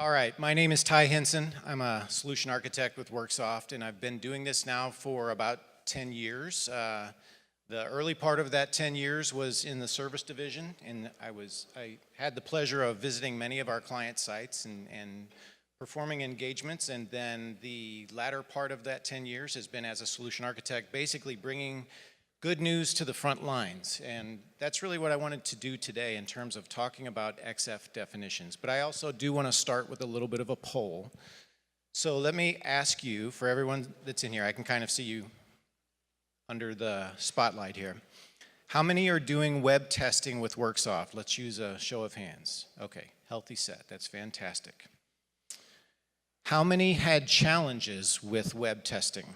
All right, my name is Ty Henson. I'm a solution architect with Worksoft, and I've been doing this now for about 10 years. The early part of that 10 years was in the service division, and I had the pleasure of visiting many of our client sites and performing engagements, and then the latter part of that 10 years has been as a solution architect, basically bringing good news to the front lines. And that's really what I wanted to do today in terms of talking about XF definitions. But I also do want to start with a little bit of a poll. So let me ask you, for everyone that's in here, I can kind of see you under the spotlight here. How many are doing web testing with Worksoft? Let's use a show of hands. Okay, healthy set, that's fantastic. How many had challenges with web testing?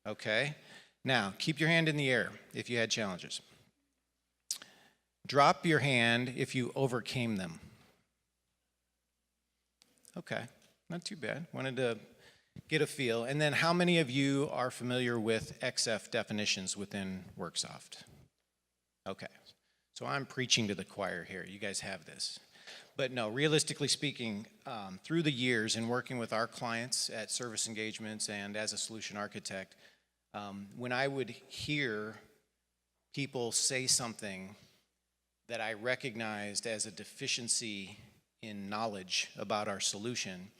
Okay. Now, keep your hand in the air if you had challenges. Drop your hand if you overcame them. Okay, not too bad. Wanted to get a feel. And then how many of you are familiar with XF definitions within Worksoft? Okay, so I'm preaching to the choir here. You guys have this. But no, realistically speaking, through the years in working with our clients at service engagements and as a solution architect, when I would hear people say something that I recognized as a deficiency in knowledge about our solution,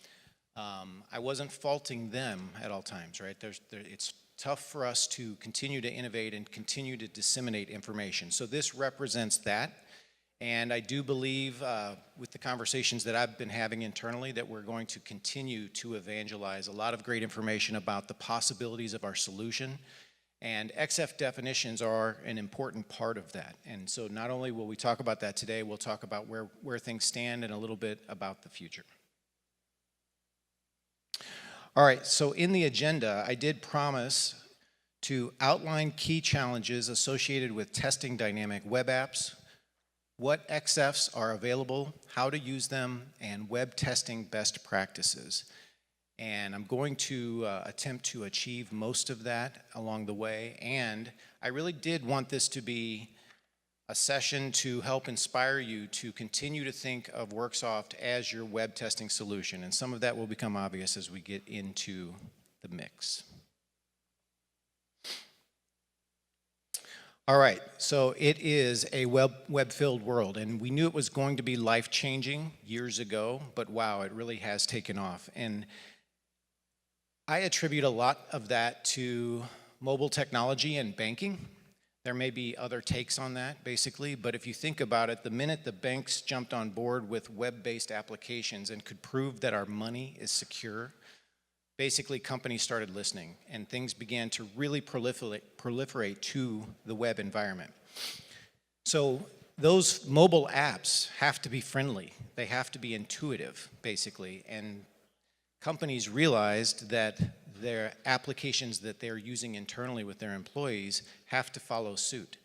I wasn't faulting them at all times, right? It's tough for us to continue to innovate and continue to disseminate information. So this represents that. And I do believe with the conversations that I've been having internally that we're going to continue to evangelize a lot of great information about the possibilities of our solution. And XF definitions are an important part of that. And so not only will we talk about that today, we'll talk about where things stand and a little bit about the future. All right, so in the agenda, I did promise to outline key challenges associated with testing dynamic web apps, what XFs are available, how to use them, and web testing best practices. And I'm going to attempt to achieve most of that along the way. And I really did want this to be a session to help inspire you to continue to think of Worksoft as your web testing solution. And some of that will become obvious as we get into the mix. All right, so it is a web-filled world, and we knew it was going to be life-changing years ago, but wow, it really has taken off. And I attribute a lot of that to mobile technology and banking. There may be other takes on that, basically, but if you think about it, the minute the banks jumped on board with web-based applications and could prove that our money is secure, basically companies started listening and things began to really proliferate to the web environment. So those mobile apps have to be friendly. They have to be intuitive, basically. And companies realized that their applications that they're using internally with their employees have to follow suit.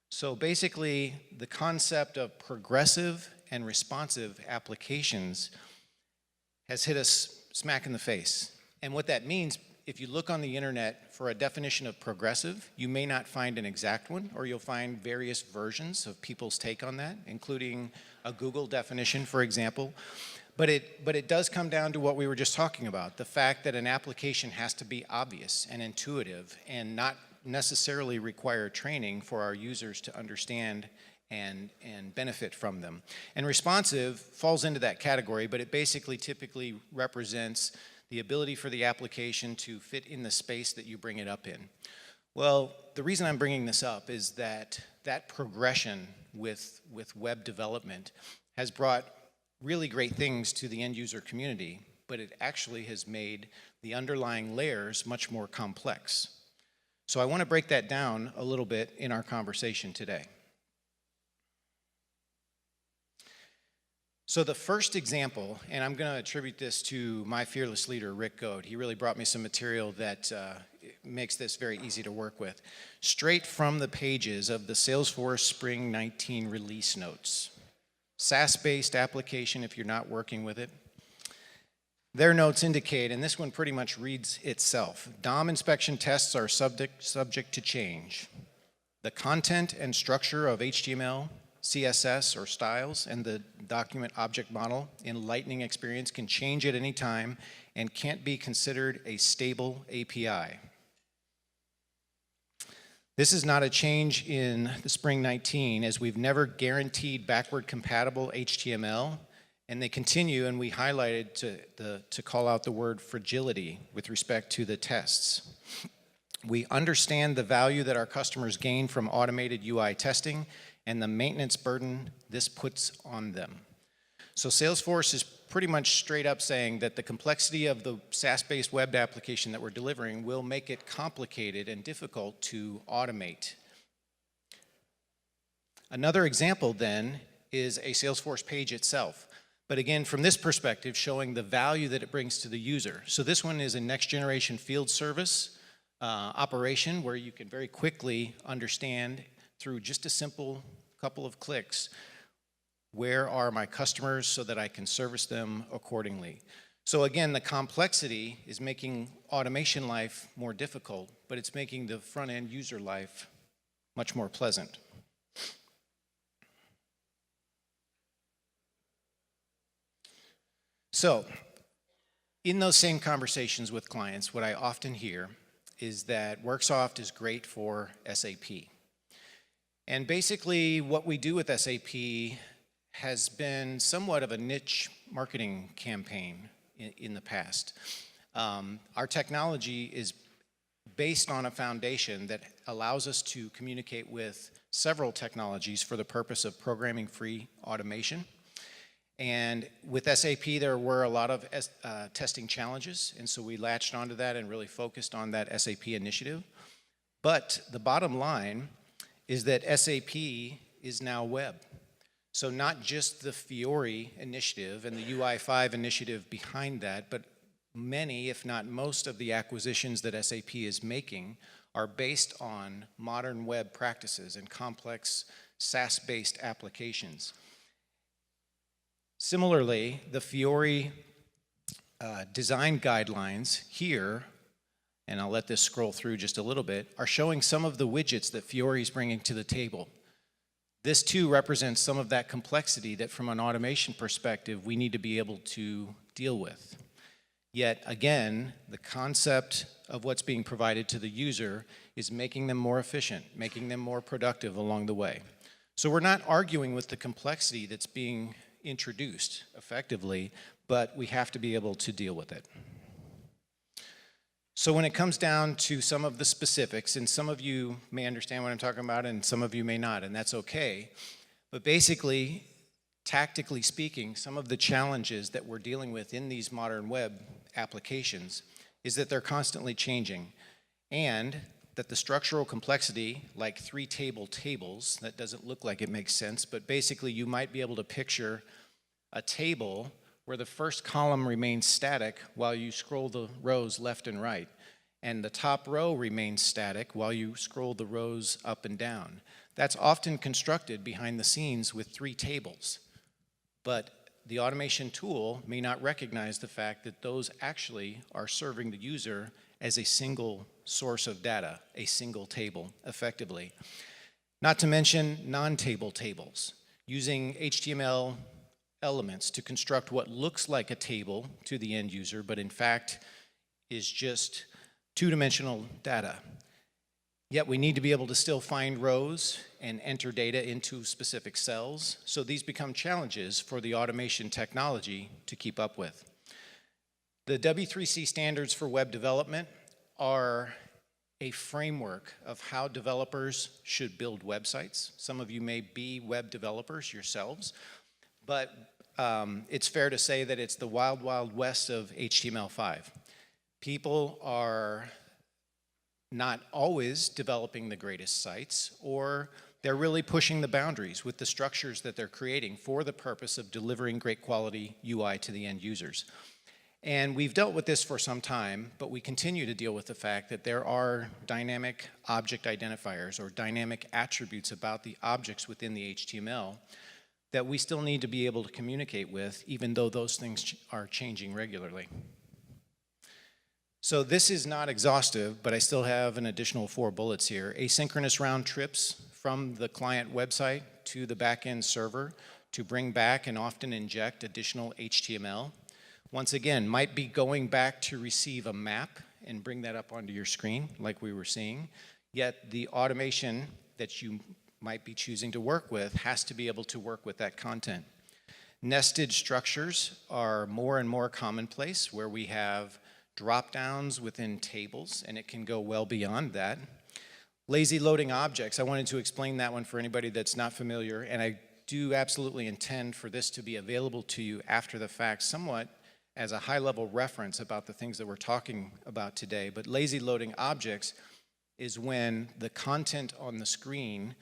So basically, the concept of progressive and responsive applications has hit us smack in the face. And what that means, if you look on the internet for a definition of progressive, you may not find an exact one, or you'll find various versions of people's take on that, including a Google definition, for example. But it does come down to what we were just talking about, the fact that an application has to be obvious and intuitive and not necessarily require training for our users to understand and benefit from them. And responsive falls into that category, but it basically typically represents the ability for the application to fit in the space that you bring it up in. Well, the reason I'm bringing this up is that progression with web development has brought really great things to the end user community, but it actually has made the underlying layers much more complex. So I want to break that down a little bit in our conversation today. So the first example, and I'm going to attribute this to my fearless leader, Rick Goad. He really brought me some material that makes this very easy to work with. Straight from the pages of the Salesforce Spring 19 release notes. SaaS-based application if you're not working with it. Their notes indicate, and this one pretty much reads itself, DOM inspection tests are subject to change. The content and structure of HTML CSS or styles and the document object model in Lightning Experience can change at any time and can't be considered a stable API. This is not a change in the Spring 19, as we've never guaranteed backward compatible HTML, and they continue, and we highlighted to call out the word fragility with respect to the tests. We understand the value that our customers gain from automated UI testing and the maintenance burden this puts on them. So Salesforce is pretty much straight up saying that the complexity of the SaaS-based web application that we're delivering will make it complicated and difficult to automate. Another example then is a Salesforce page itself. But again, from this perspective, showing the value that it brings to the user. So this one is a next generation field service operation where you can very quickly understand through just a simple couple of clicks, where are my customers so that I can service them accordingly. So again, the complexity is making automation life more difficult, but it's making the front-end user life much more pleasant. So, in those same conversations with clients, what I often hear is that Worksoft is great for SAP. And basically, what we do with SAP has been somewhat of a niche marketing campaign in the past. Our technology is based on a foundation that allows us to communicate with several technologies for the purpose of programming-free automation. And with SAP, there were a lot of testing challenges, and so we latched onto that and really focused on that SAP initiative. But the bottom line is that SAP is now web. So not just the Fiori initiative and the UI5 initiative behind that, but many, if not most, of the acquisitions that SAP is making are based on modern web practices and complex SaaS-based applications. Similarly, the Fiori design guidelines here, and I'll let this scroll through just a little bit, are showing some of the widgets that Fiori is bringing to the table. This too represents some of that complexity that from an automation perspective we need to be able to deal with. Yet again, the concept of what's being provided to the user is making them more efficient, making them more productive along the way. So we're not arguing with the complexity that's being introduced effectively, but we have to be able to deal with it. So when it comes down to some of the specifics, and some of you may understand what I'm talking about and some of you may not, and that's okay, but basically, tactically speaking, some of the challenges that we're dealing with in these modern web applications is that they're constantly changing, and that the structural complexity, like three-table tables, that doesn't look like it makes sense, but basically you might be able to picture a table where the first column remains static while you scroll the rows left and right, and the top row remains static while you scroll the rows up and down. That's often constructed behind the scenes with three tables, but the automation tool may not recognize the fact that those actually are serving the user as a single source of data, a single table, effectively. Not to mention non-table tables, using HTML elements to construct what looks like a table to the end user, but in fact is just two-dimensional data. Yet we need to be able to still find rows and enter data into specific cells, so these become challenges for the automation technology to keep up with. The W3C standards for web development are a framework of how developers should build websites. Some of you may be web developers yourselves, but it's fair to say that it's the wild, wild west of HTML5. People are not always developing the greatest sites, or they're really pushing the boundaries with the structures that they're creating for the purpose of delivering great quality UI to the end users. And we've dealt with this for some time, but we continue to deal with the fact that there are dynamic object identifiers or dynamic attributes about the objects within the HTML that we still need to be able to communicate with, even though those things are changing regularly. So this is not exhaustive, but I still have an additional 4 bullets here. Asynchronous round trips from the client website to the backend server to bring back and often inject additional HTML. Once again, might be going back to receive a map and bring that up onto your screen like we were seeing, yet the automation that you might be choosing to work with has to be able to work with that content. Nested structures are more and more commonplace, where we have drop-downs within tables, and it can go well beyond that. Lazy loading objects, I wanted to explain that one for anybody that's not familiar, and I do absolutely intend for this to be available to you after the fact, somewhat as a high-level reference about the things that we're talking about today. But lazy loading objects is when the content on the screen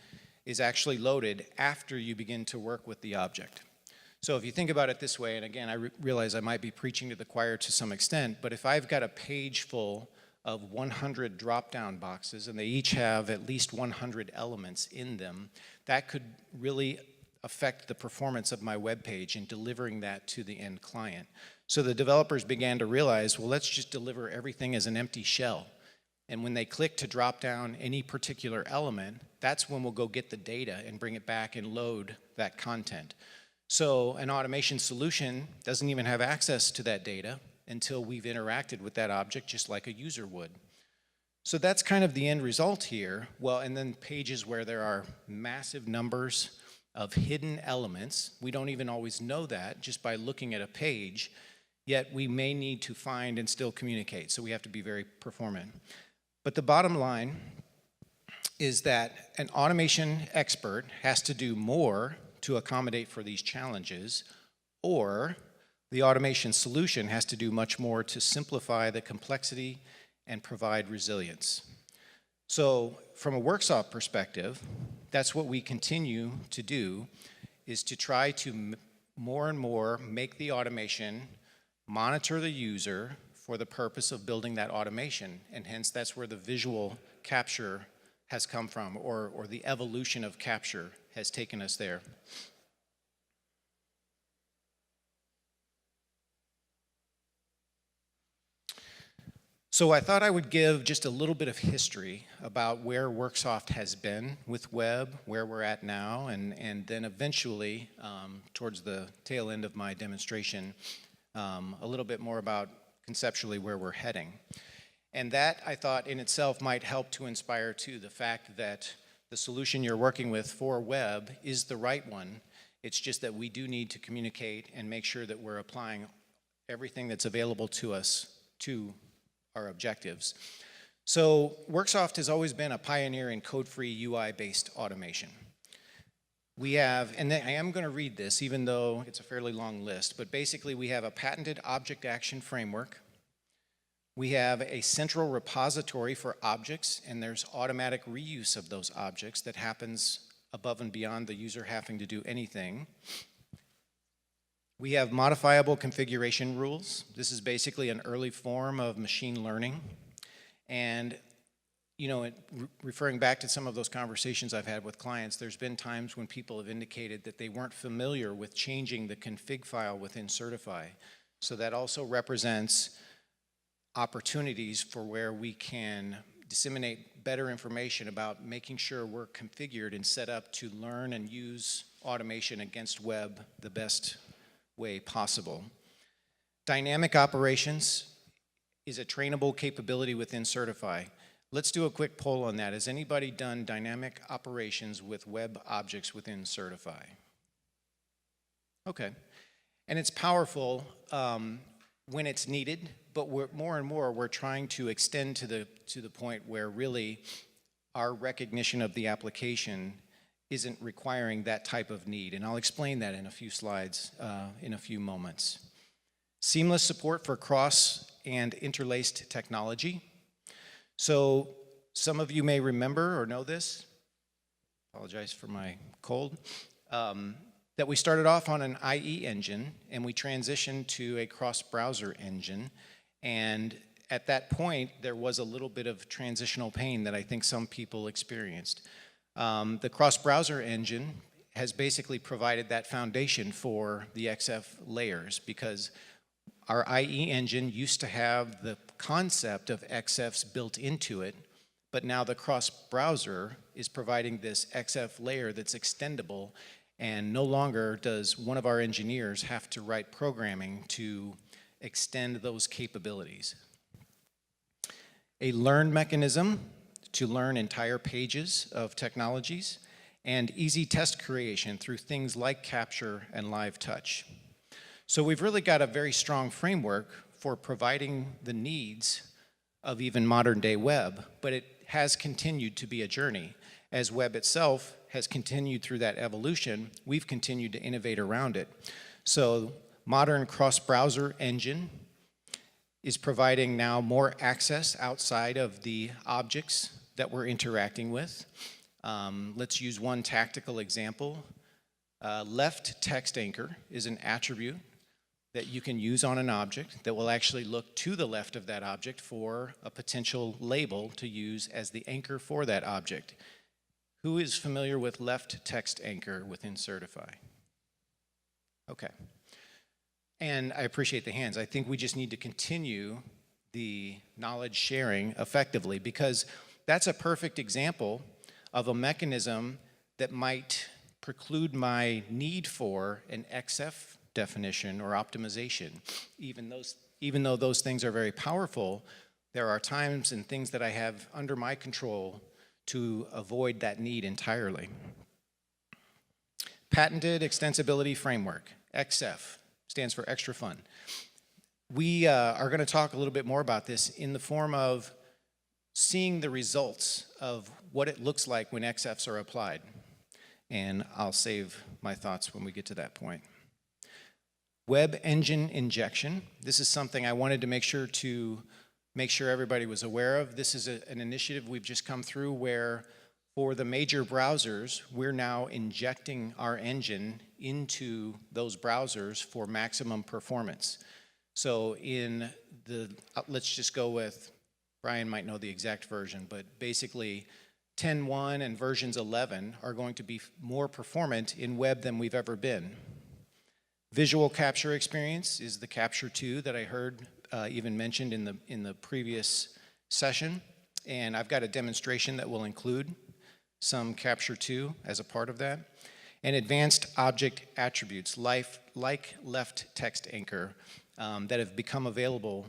is actually loaded after you begin to work with the object. So if you think about it this way, and again, I realize I might be preaching to the choir to some extent, but if I've got a page full of 100 drop-down boxes, and they each have at least 100 elements in them, that could really affect the performance of my web page in delivering that to the end client. So the developers began to realize, well, let's just deliver everything as an empty shell. And when they click to drop down any particular element, that's when we'll go get the data and bring it back and load that content. So an automation solution doesn't even have access to that data until we've interacted with that object just like a user would. So that's kind of the end result here. Well, and then pages where there are massive numbers of hidden elements. We don't even always know that just by looking at a page, yet we may need to find and still communicate. So we have to be very performant. But the bottom line is that an automation expert has to do more to accommodate for these challenges, or the automation solution has to do much more to simplify the complexity and provide resilience. So from a Worksoft perspective, that's what we continue to do, is to try to more and more make the automation monitor the user for the purpose of building that automation, and hence that's where the visual capture has come from, or the evolution of capture has taken us there. So I thought I would give just a little bit of history about where Worksoft has been with web, where we're at now, and then eventually, towards the tail end of my demonstration, a little bit more about conceptually where we're heading. And that, I thought, in itself might help to inspire, too, the fact that the solution you're working with for web is the right one. It's just that we do need to communicate and make sure that we're applying everything that's available to us to our objectives. So Worksoft has always been a pioneer in code-free UI-based automation. We have, and I am going to read this even though it's a fairly long list, but basically we have a patented object action framework. We have a central repository for objects, and there's automatic reuse of those objects that happens above and beyond the user having to do anything. We have modifiable configuration rules. This is basically an early form of machine learning. And, you know, referring back to some of those conversations I've had with clients, there's been times when people have indicated that they weren't familiar with changing the config file within Certify. So that also represents opportunities for where we can disseminate better information about making sure we're configured and set up to learn and use automation against web the best way possible. Dynamic operations is a trainable capability within Certify. Let's do a quick poll on that. Has anybody done dynamic operations with web objects within Certify? Okay. And it's powerful when it's needed, but more and more we're trying to extend to the point where really our recognition of the application isn't requiring that type of need, and I'll explain that in a few slides in a few moments. Seamless support for cross and interlaced technology. So some of you may remember or know this, apologize for my cold, that we started off on an IE engine and we transitioned to a cross-browser engine, and at that point there was a little bit of transitional pain that I think some people experienced. The cross-browser engine has basically provided that foundation for the XF layers, because our IE engine used to have the concept of XFs built into it, but now the cross-browser is providing this XF layer that's extendable, and no longer does one of our engineers have to write programming to extend those capabilities. A learn mechanism to learn entire pages of technologies, and easy test creation through things like capture and live touch. So we've really got a very strong framework for providing the needs of even modern day web, but it has continued to be a journey. As web itself has continued through that evolution, we've continued to innovate around it. So modern cross-browser engine is providing now more access outside of the objects that we're interacting with. Let's use one tactical example. Left text anchor is an attribute that you can use on an object that will actually look to the left of that object for a potential label to use as the anchor for that object. Who is familiar with left text anchor within Certify? Okay. And I appreciate the hands. I think we just need to continue the knowledge sharing effectively, because that's a perfect example of a mechanism that might preclude my need for an XF definition or optimization. Even though those things are very powerful, there are times and things that I have under my control to avoid that need entirely. Patented Extensibility Framework, XF, stands for extra fun. We are going to talk a little bit more about this in the form of seeing the results of what it looks like when XFs are applied. And I'll save my thoughts when we get to that point. Web engine injection. This is something I wanted to make sure everybody was aware of. This is an initiative we've just come through where for the major browsers, we're now injecting our engine into those browsers for maximum performance. So in the, let's just go with, Brian might know the exact version, but basically 10.1 and versions 11 are going to be more performant in web than we've ever been. Visual capture experience is the Capture 2 that I heard even mentioned in the previous session, and I've got a demonstration that will include some Capture 2 as a part of that. And advanced object attributes like left text anchor that have become available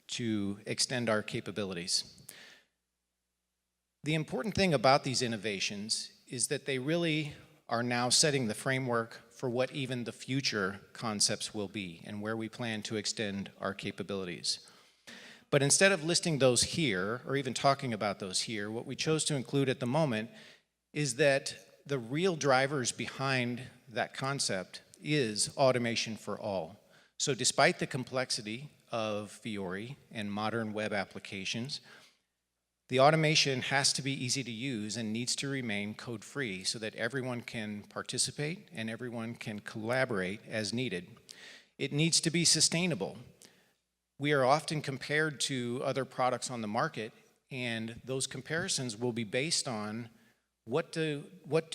to extend our capabilities. The important thing about these innovations is that they really are now setting the framework for what even the future concepts will be and where we plan to extend our capabilities. But instead of listing those here, or even talking about those here, what we chose to include at the moment is that the real drivers behind that concept is automation for all. So despite the complexity of Fiori and modern web applications, the automation has to be easy to use and needs to remain code-free so that everyone can participate and everyone can collaborate as needed. It needs to be sustainable. We are often compared to other products on the market, and those comparisons will be based on what do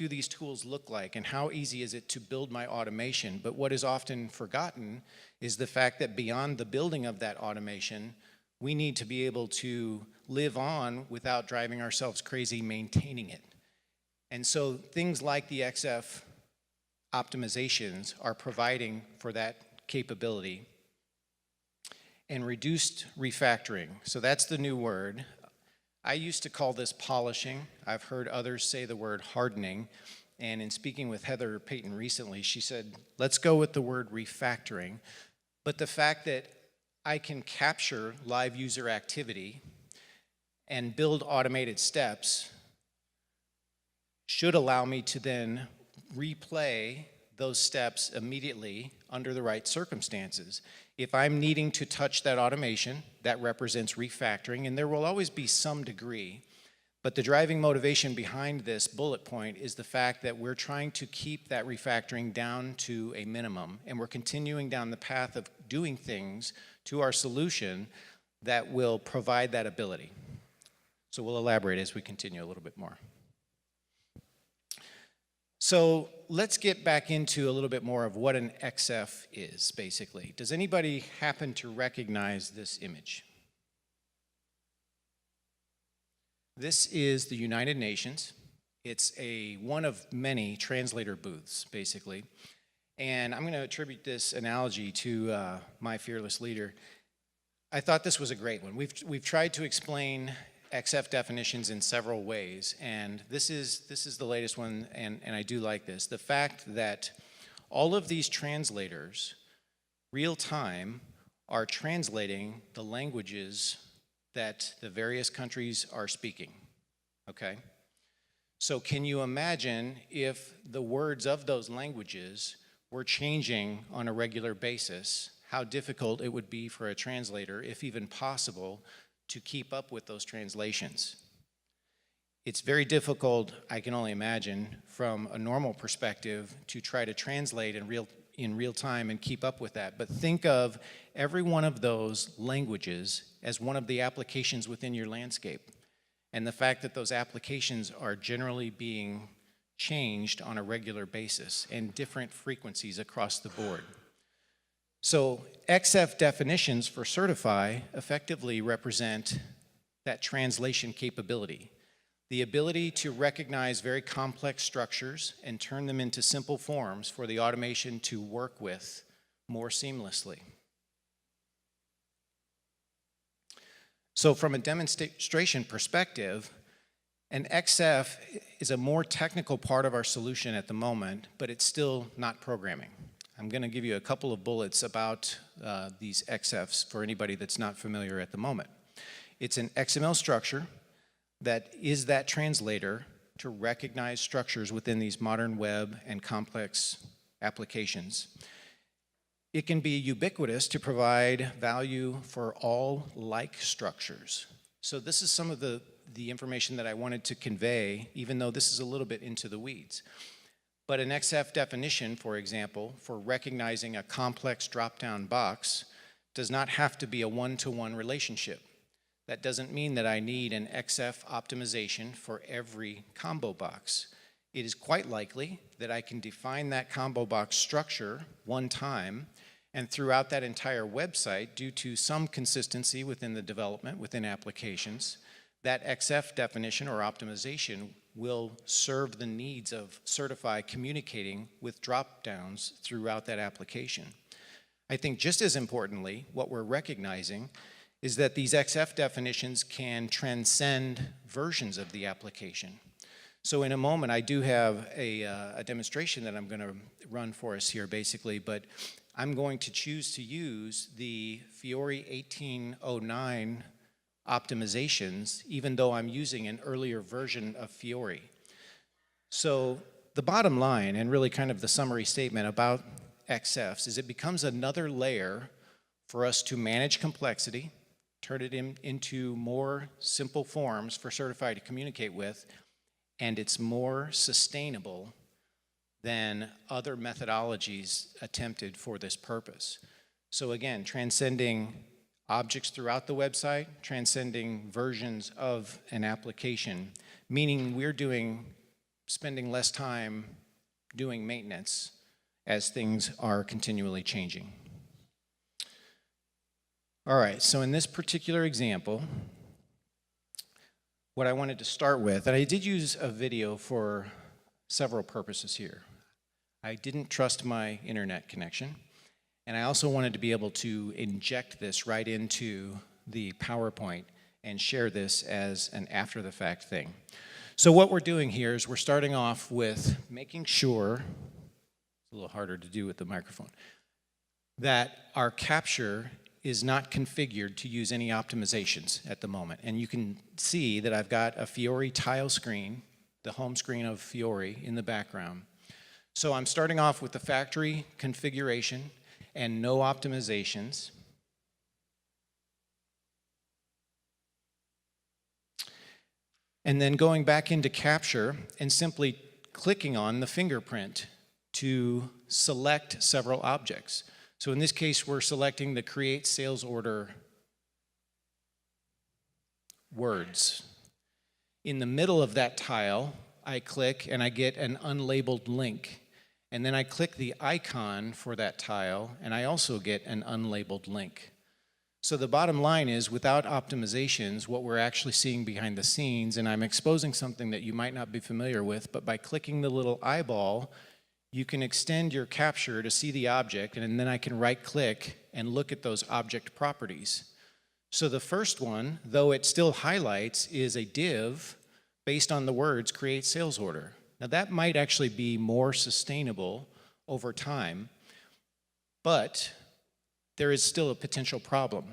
these tools look like and how easy is it to build my automation. But what is often forgotten is the fact that beyond the building of that automation, we need to be able to live on without driving ourselves crazy maintaining it. And so things like the XF optimizations are providing for that capability. And reduced refactoring, so that's the new word. I used to call this polishing. I've heard others say the word hardening. And in speaking with Heather Payton recently, she said, let's go with the word refactoring. But the fact that I can capture live user activity and build automated steps should allow me to then replay those steps immediately under the right circumstances. If I'm needing to touch that automation, that represents refactoring, and there will always be some degree. But the driving motivation behind this bullet point is the fact that we're trying to keep that refactoring down to a minimum, and we're continuing down the path of doing things to our solution that will provide that ability. So we'll elaborate as we continue a little bit more. So let's get back into a little bit more of what an XF is, basically. Does anybody happen to recognize this image? This is the United Nations. It's one of many translator booths, basically. And I'm going to attribute this analogy to my fearless leader. I thought this was a great one. We've tried to explain XF definitions in several ways, and this is the latest one, and I do like this. The fact that all of these translators, real time, are translating the languages that the various countries are speaking, okay? So can you imagine if the words of those languages were changing on a regular basis, how difficult it would be for a translator, if even possible, to keep up with those translations? It's very difficult, I can only imagine, from a normal perspective to try to translate in real time and keep up with that. But think of every one of those languages as one of the applications within your landscape. And the fact that those applications are generally being changed on a regular basis and different frequencies across the board. So XF definitions for Certify effectively represent that translation capability, the ability to recognize very complex structures and turn them into simple forms for the automation to work with more seamlessly. So from a demonstration perspective, an XF is a more technical part of our solution at the moment, but it's still not programming. I'm going to give you a couple of bullets about these XFs for anybody that's not familiar at the moment. It's an XML structure that is that translator to recognize structures within these modern web and complex applications. It can be ubiquitous to provide value for all like structures. So this is some of the information that I wanted to convey, even though this is a little bit into the weeds. But an XF definition, for example, for recognizing a complex drop-down box does not have to be a one-to-one relationship. That doesn't mean that I need an XF optimization for every combo box. It is quite likely that I can define that combo box structure one time, and throughout that entire website, due to some consistency within the development, within applications, that XF definition or optimization will serve the needs of Certify communicating with drop-downs throughout that application. I think just as importantly, what we're recognizing is that these XF definitions can transcend versions of the application. So in a moment, I do have a demonstration that I'm going to run for us here, basically, but I'm going to choose to use the Fiori 1809 optimizations, even though I'm using an earlier version of Fiori. So the bottom line, and really kind of the summary statement about XFs, is it becomes another layer for us to manage complexity, turn it into more simple forms for Certify to communicate with, and it's more sustainable than other methodologies attempted for this purpose. So again, transcending objects throughout the website, transcending versions of an application, meaning we're spending less time doing maintenance as things are continually changing. All right, so in this particular example, what I wanted to start with, and I did use a video for several purposes here. I didn't trust my internet connection, and I also wanted to be able to inject this right into the PowerPoint and share this as an after-the-fact thing. So what we're doing here is we're starting off with making sure, it's a little harder to do with the microphone, that our capture is not configured to use any optimizations at the moment. And you can see that I've got a Fiori tile screen, the home screen of Fiori in the background. So I'm starting off with the factory configuration and no optimizations. And then going back into capture and simply clicking on the fingerprint to select several objects. So in this case, we're selecting the create sales order words. In the middle of that tile, I click and I get an unlabeled link. And then I click the icon for that tile and I also get an unlabeled link. So the bottom line is, without optimizations, what we're actually seeing behind the scenes, and I'm exposing something that you might not be familiar with, but by clicking the little eyeball, you can extend your capture to see the object, and then I can right-click and look at those object properties. So the first one, though it still highlights, is a div based on the words create sales order. Now that might actually be more sustainable over time, but there is still a potential problem.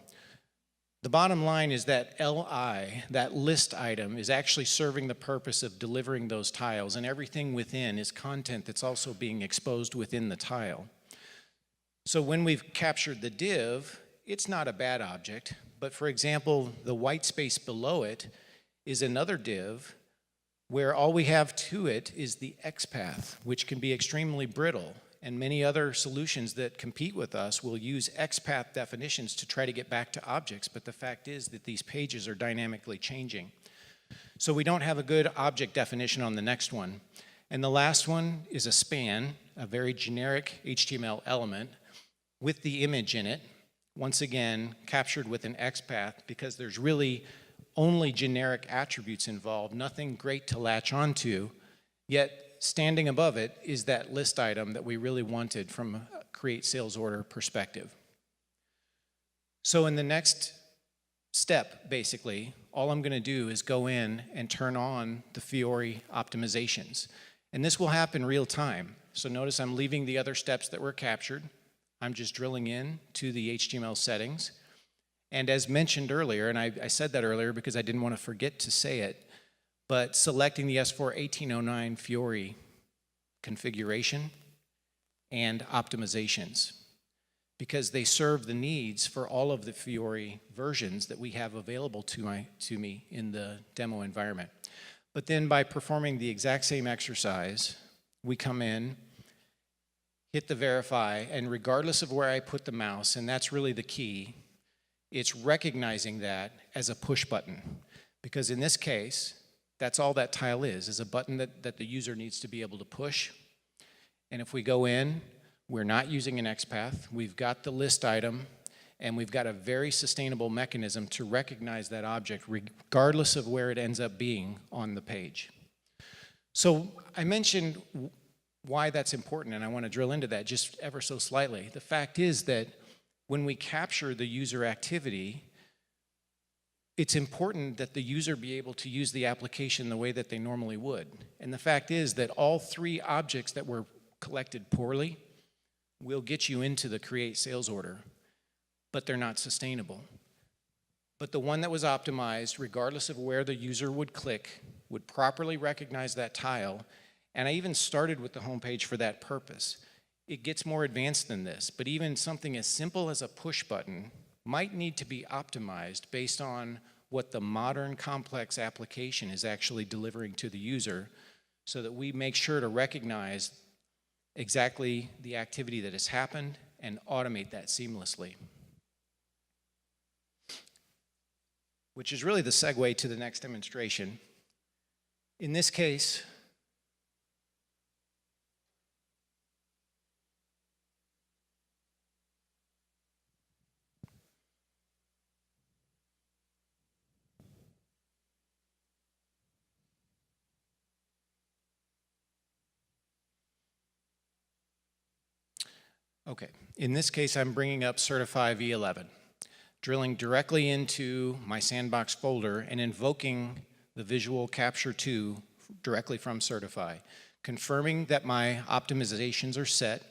The bottom line is that LI, that list item, is actually serving the purpose of delivering those tiles, and everything within is content that's also being exposed within the tile. So when we've captured the div, it's not a bad object, but for example, the white space below it is another div where all we have to it is the XPath, which can be extremely brittle. And many other solutions that compete with us will use XPath definitions to try to get back to objects, but the fact is that these pages are dynamically changing. So we don't have a good object definition on the next one. And the last one is a span, a very generic HTML element with the image in it, once again captured with an XPath because there's really only generic attributes involved, nothing great to latch onto, yet standing above it is that list item that we really wanted from a create sales order perspective. So in the next step, basically, all I'm going to do is go in and turn on the Fiori optimizations. And this will happen real time. So notice I'm leaving the other steps that were captured. I'm just drilling in to the HTML settings. And as mentioned earlier, and I said that earlier because I didn't want to forget to say it, but selecting the S4 1809 Fiori configuration and optimizations because they serve the needs for all of the Fiori versions that we have available to me in the demo environment. But then by performing the exact same exercise, we come in, hit the verify, and regardless of where I put the mouse, and that's really the key, it's recognizing that as a push button. Because in this case, that's all that tile is a button that the user needs to be able to push. And if we go in, we're not using an XPath, we've got the list item, and we've got a very sustainable mechanism to recognize that object regardless of where it ends up being on the page. So I mentioned why that's important, and I want to drill into that just ever so slightly. The fact is that when we capture the user activity, it's important that the user be able to use the application the way that they normally would. And the fact is that all three objects that were collected poorly will get you into the create sales order, but they're not sustainable. But the one that was optimized, regardless of where the user would click, would properly recognize that tile. And I even started with the homepage for that purpose. It gets more advanced than this, but even something as simple as a push button might need to be optimized based on what the modern complex application is actually delivering to the user so that we make sure to recognize exactly the activity that has happened and automate that seamlessly. Which is really the segue to the next demonstration. In this case, I'm bringing up Certify V11, drilling directly into my sandbox folder and invoking the visual capture 2 directly from Certify, confirming that my optimizations are set,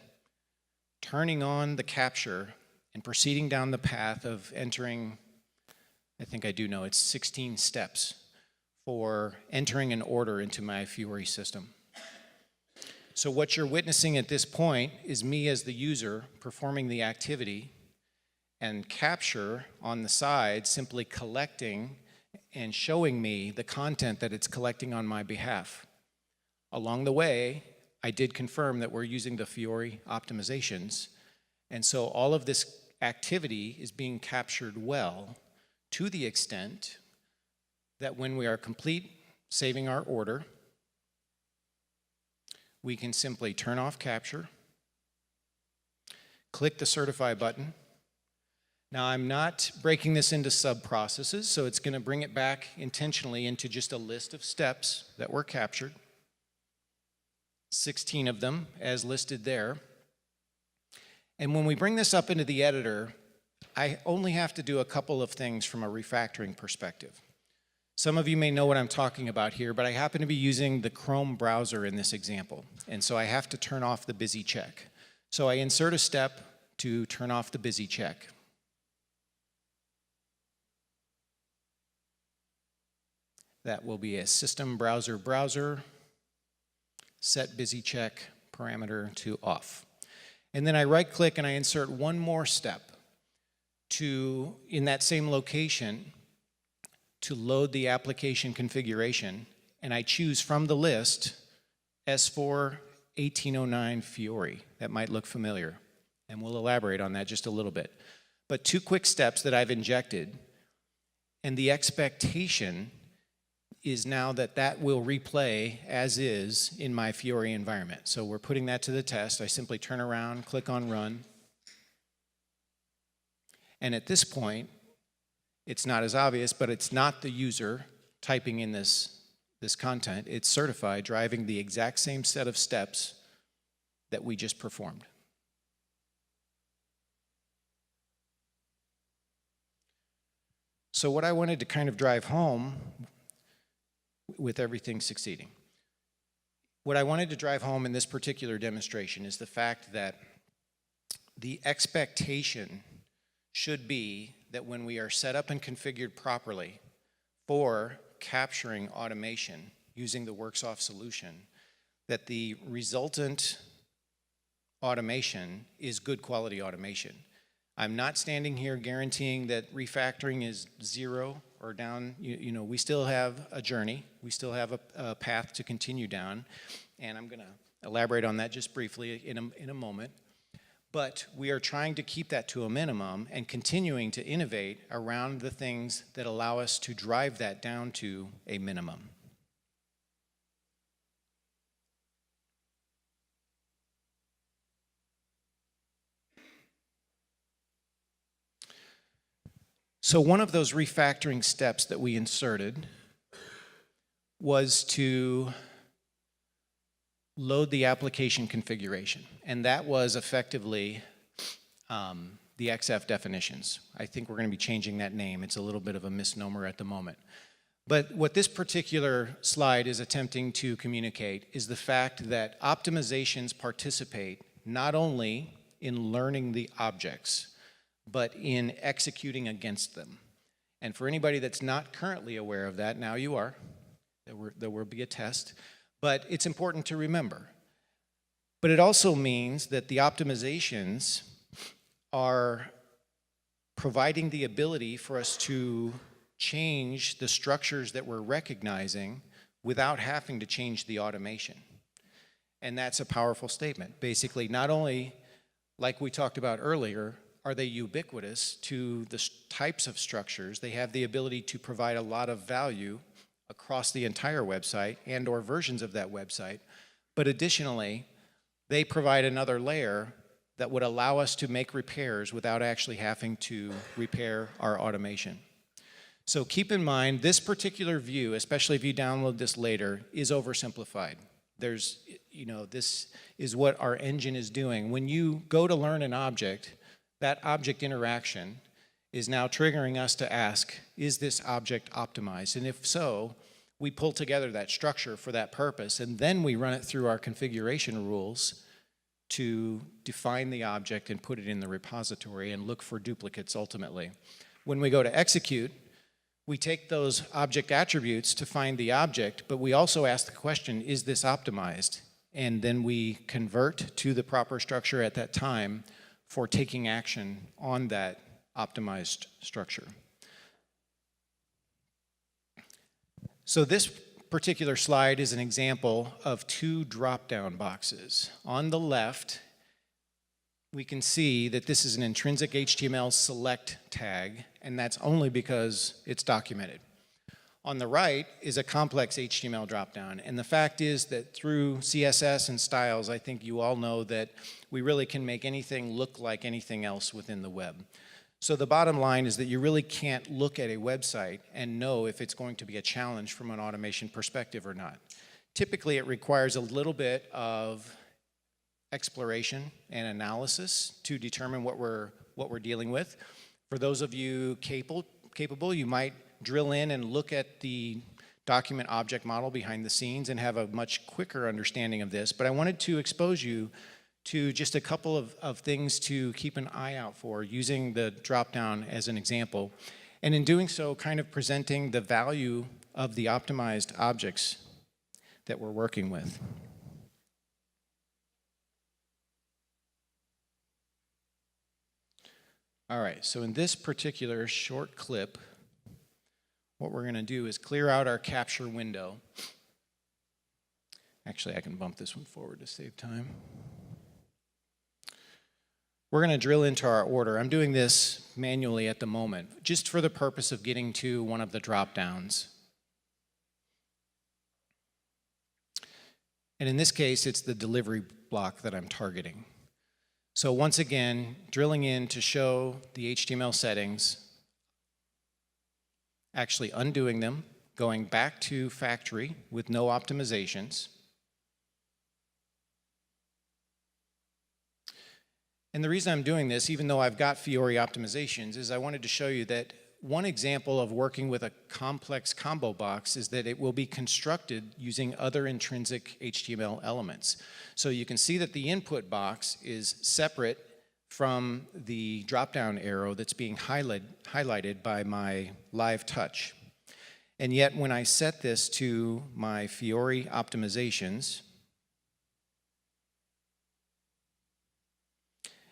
turning on the capture, and proceeding down the path of entering, I think I do know, it's 16 steps for entering an order into my Fiori system. So what you're witnessing at this point is me as the user performing the activity and capture on the side simply collecting and showing me the content that it's collecting on my behalf. Along the way, I did confirm that we're using the Fiori optimizations, and so all of this activity is being captured well to the extent that when we are complete saving our order, we can simply turn off capture, click the Certify button. Now, I'm not breaking this into sub-processes, so it's going to bring it back intentionally into just a list of steps that were captured. 16 of them as listed there. And when we bring this up into the editor, I only have to do a couple of things from a refactoring perspective. Some of you may know what I'm talking about here, but I happen to be using the Chrome browser in this example. And so I have to turn off the busy check. So I insert a step to turn off the busy check. That will be a system browser, set busy check parameter to off. And then I right click and I insert one more step to, in that same location, to load the application configuration, and I choose from the list S4 1809 Fiori. That might look familiar, and we'll elaborate on that just a little bit. But two quick steps that I've injected, and the expectation is now that that will replay as is in my Fiori environment. So we're putting that to the test. I simply turn around, click on run, and at this point, it's not as obvious, but it's not the user typing in this content. It's Certify driving the exact same set of steps that we just performed. So what I wanted to kind of drive home with everything succeeding. What I wanted to drive home in this particular demonstration is the fact that the expectation should be that when we are set up and configured properly for capturing automation using the Worksoft solution, that the resultant automation is good quality automation. I'm not standing here guaranteeing that refactoring is zero or down. You know, we still have a journey. We still have a path to continue down, and I'm going to elaborate on that just briefly in a moment. But we are trying to keep that to a minimum and continuing to innovate around the things that allow us to drive that down to a minimum. So one of those refactoring steps that we inserted was to load the application configuration, and that was effectively the XF definitions. I think we're going to be changing that name. It's a little bit of a misnomer at the moment. But what this particular slide is attempting to communicate is the fact that optimizations participate not only in learning the objects, but in executing against them. And for anybody that's not currently aware of that, now you are. There will be a test. But it's important to remember. But it also means that the optimizations are providing the ability for us to change the structures that we're recognizing without having to change the automation. And that's a powerful statement. Basically, not only, like we talked about earlier, are they ubiquitous to the types of structures, they have the ability to provide a lot of value across the entire website and or versions of that website, but additionally, they provide another layer that would allow us to make repairs without actually having to repair our automation. So keep in mind, this particular view, especially if you download this later, is oversimplified. There's, this is what our engine is doing. When you go to learn an object, that object interaction is now triggering us to ask, is this object optimized? And if so, we pull together that structure for that purpose, and then we run it through our configuration rules to define the object and put it in the repository and look for duplicates ultimately. When we go to execute, we take those object attributes to find the object, but we also ask the question, is this optimized? And then we convert to the proper structure at that time for taking action on that optimized structure. So this particular slide is an example of two drop-down boxes. On the left, we can see that this is an intrinsic HTML select tag, and that's only because it's documented. On the right is a complex HTML dropdown, and the fact is that through CSS and styles, I think you all know that we really can make anything look like anything else within the web. So the bottom line is that you really can't look at a website and know if it's going to be a challenge from an automation perspective or not. Typically, it requires a little bit of exploration and analysis to determine what we're dealing with. For those of you capable, you might drill in and look at the document object model behind the scenes and have a much quicker understanding of this. But I wanted to expose you to just a couple of things to keep an eye out for, using the drop-down as an example. And in doing so, kind of presenting the value of the optimized objects that we're working with. All right, so in this particular short clip, what we're going to do is clear out our capture window. Actually, I can bump this one forward to save time. We're going to drill into our order. I'm doing this manually at the moment, just for the purpose of getting to one of the drop-downs. And in this case, it's the delivery block that I'm targeting. So once again, drilling in to show the HTML settings, actually undoing them, going back to factory with no optimizations. And the reason I'm doing this, even though I've got Fiori optimizations, is I wanted to show you that one example of working with a complex combo box is that it will be constructed using other intrinsic HTML elements. So you can see that the input box is separate from the drop-down arrow that's being highlighted by my live touch. And yet when I set this to my Fiori optimizations,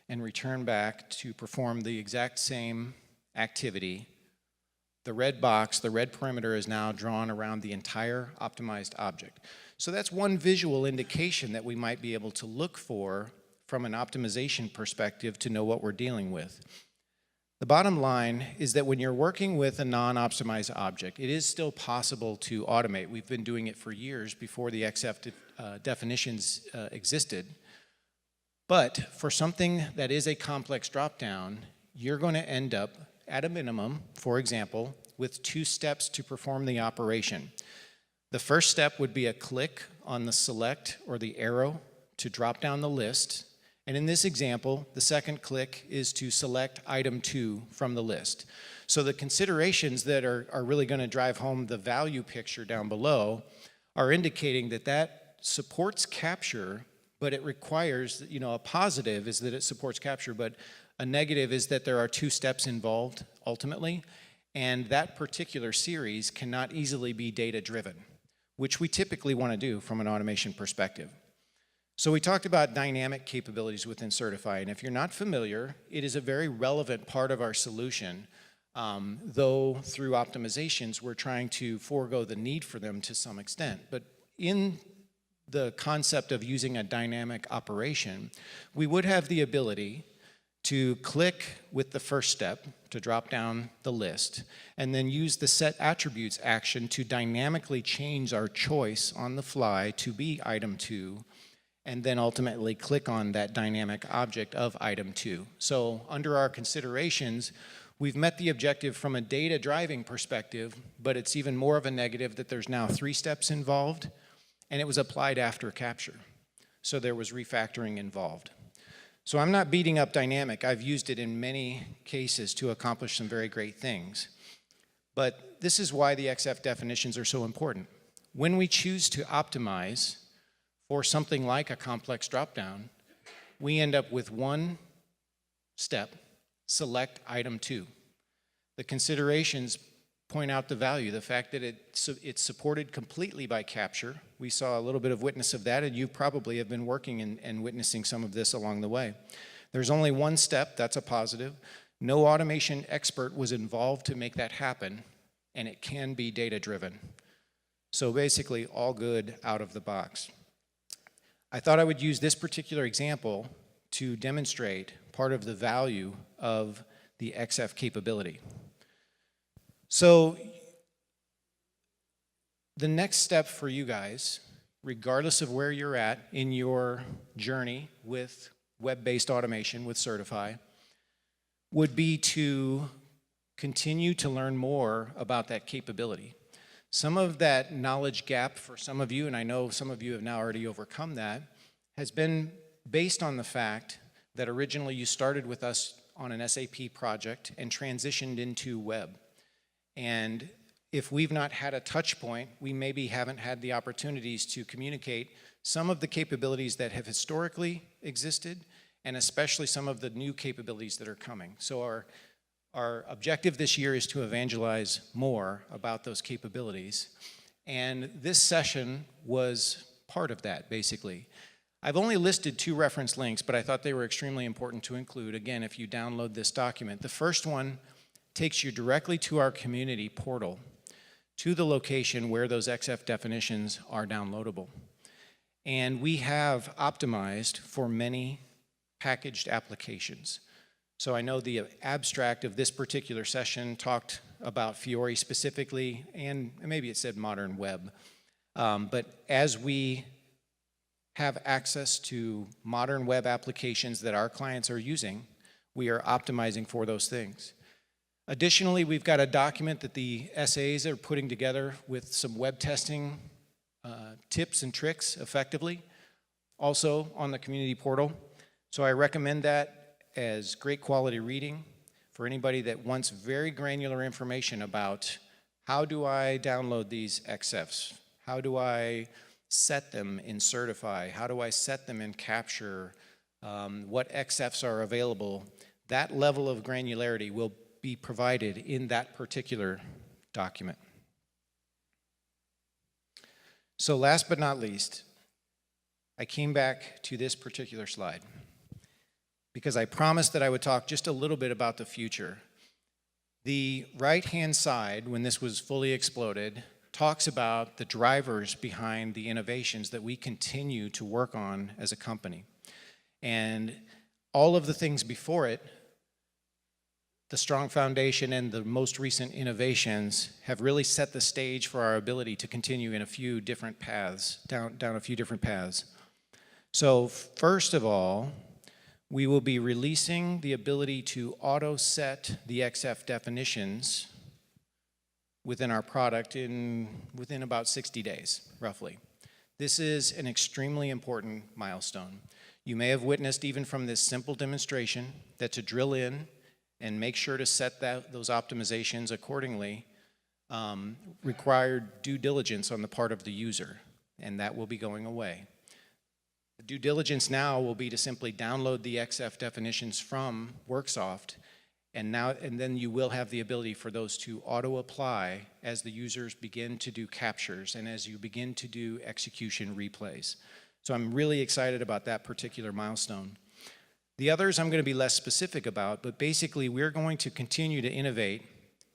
and return back to perform the exact same activity, the red box, the red perimeter is now drawn around the entire optimized object. So that's one visual indication that we might be able to look for from an optimization perspective to know what we're dealing with. The bottom line is that when you're working with a non-optimized object, it is still possible to automate. We've been doing it for years before the XF definitions existed. But for something that is a complex drop-down, you're going to end up, at a minimum, for example, with 2 steps to perform the operation. The first step would be a click on the select or the arrow to drop down the list. And in this example, the second click is to select item 2 from the list. So the considerations that are really going to drive home the value picture down below are indicating that that supports capture, but it requires, a positive is that it supports capture, but a negative is that there are 2 steps involved ultimately, and that particular series cannot easily be data-driven, which we typically want to do from an automation perspective. So we talked about dynamic capabilities within Certify, and if you're not familiar, it is a very relevant part of our solution, though through optimizations we're trying to forego the need for them to some extent. But in the concept of using a dynamic operation, we would have the ability to click with the first step to drop down the list, and then use the set attributes action to dynamically change our choice on the fly to be item 2, and then ultimately click on that dynamic object of item 2. So under our considerations, we've met the objective from a data driving perspective, but it's even more of a negative that there's now 3 steps involved, and it was applied after capture. So there was refactoring involved. So I'm not beating up dynamic. I've used it in many cases to accomplish some very great things. But this is why the XF definitions are so important. When we choose to optimize for something like a complex dropdown, we end up with 1 step, select item 2. The considerations point out the value, the fact that it's supported completely by capture. We saw a little bit of witness of that, and you probably have been working and witnessing some of this along the way. There's only 1 step, that's a positive. No automation expert was involved to make that happen, and it can be data-driven. So basically, all good out of the box. I thought I would use this particular example to demonstrate part of the value of the XF capability. So the next step for you guys, regardless of where you're at in your journey with web-based automation with Certify, would be to continue to learn more about that capability. Some of that knowledge gap for some of you, and I know some of you have now already overcome that, has been based on the fact that originally you started with us on an SAP project and transitioned into web. And if we've not had a touch point, we maybe haven't had the opportunities to communicate some of the capabilities that have historically existed, and especially some of the new capabilities that are coming. So our objective this year is to evangelize more about those capabilities. And this session was part of that, basically. I've only listed 2 reference links, but I thought they were extremely important to include. Again, if you download this document, the first one takes you directly to our community portal, to the location where those XF definitions are downloadable. And we have optimized for many packaged applications. So I know the abstract of this particular session talked about Fiori specifically, and maybe it said modern web. But as we have access to modern web applications that our clients are using, we are optimizing for those things. Additionally, we've got a document that the SAs are putting together with some web testing tips and tricks effectively, also on the community portal. So I recommend that as great quality reading for anybody that wants very granular information about how do I download these XFs? How do I set them in Certify? How do I set them in Capture? What XFs are available? That level of granularity will be provided in that particular document. So last but not least, I came back to this particular slide because I promised that I would talk just a little bit about the future. The right-hand side, when this was fully exploded, talks about the drivers behind the innovations that we continue to work on as a company. And all of the things before it, the strong foundation and the most recent innovations have really set the stage for our ability to continue in a few different paths, down a few different paths. So first of all, we will be releasing the ability to auto-set the XF definitions within our product within about 60 days, roughly. This is an extremely important milestone. You may have witnessed, even from this simple demonstration, that to drill in and make sure to set those optimizations accordingly required due diligence on the part of the user, and that will be going away. The due diligence now will be to simply download the XF definitions from Worksoft, and then you will have the ability for those to auto-apply as the users begin to do captures and as you begin to do execution replays. So I'm really excited about that particular milestone. The others I'm going to be less specific about, but basically we're going to continue to innovate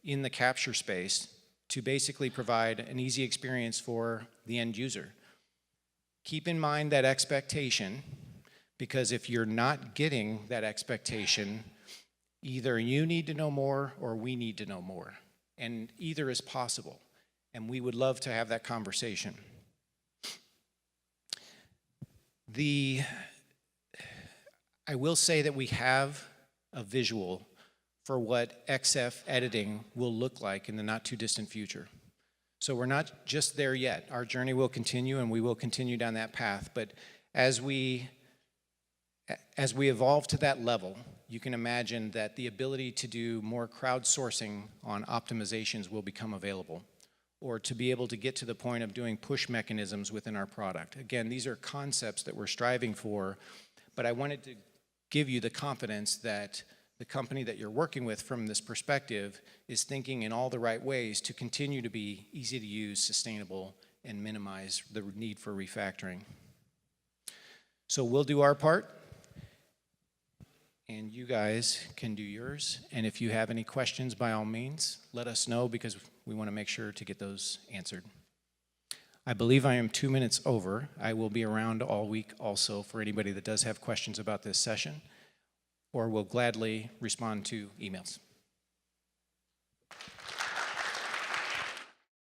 in the capture space to basically provide an easy experience for the end user. Keep in mind that expectation, because if you're not getting that expectation, either you need to know more or we need to know more, and either is possible, and we would love to have that conversation. I will say that we have a visual for what XF editing will look like in the not too distant future. So we're not just there yet. Our journey will continue and we will continue down that path, but as we evolve to that level, you can imagine that the ability to do more crowdsourcing on optimizations will become available, or to be able to get to the point of doing push mechanisms within our product. Again, these are concepts that we're striving for, but I wanted to give you the confidence that the company that you're working with from this perspective is thinking in all the right ways to continue to be easy to use, sustainable, and minimize the need for refactoring. So we'll do our part, and you guys can do yours. And if you have any questions, by all means, let us know, because we want to make sure to get those answered. I believe I am 2 minutes over. I will be around all week also for anybody that does have questions about this session, or will gladly respond to emails.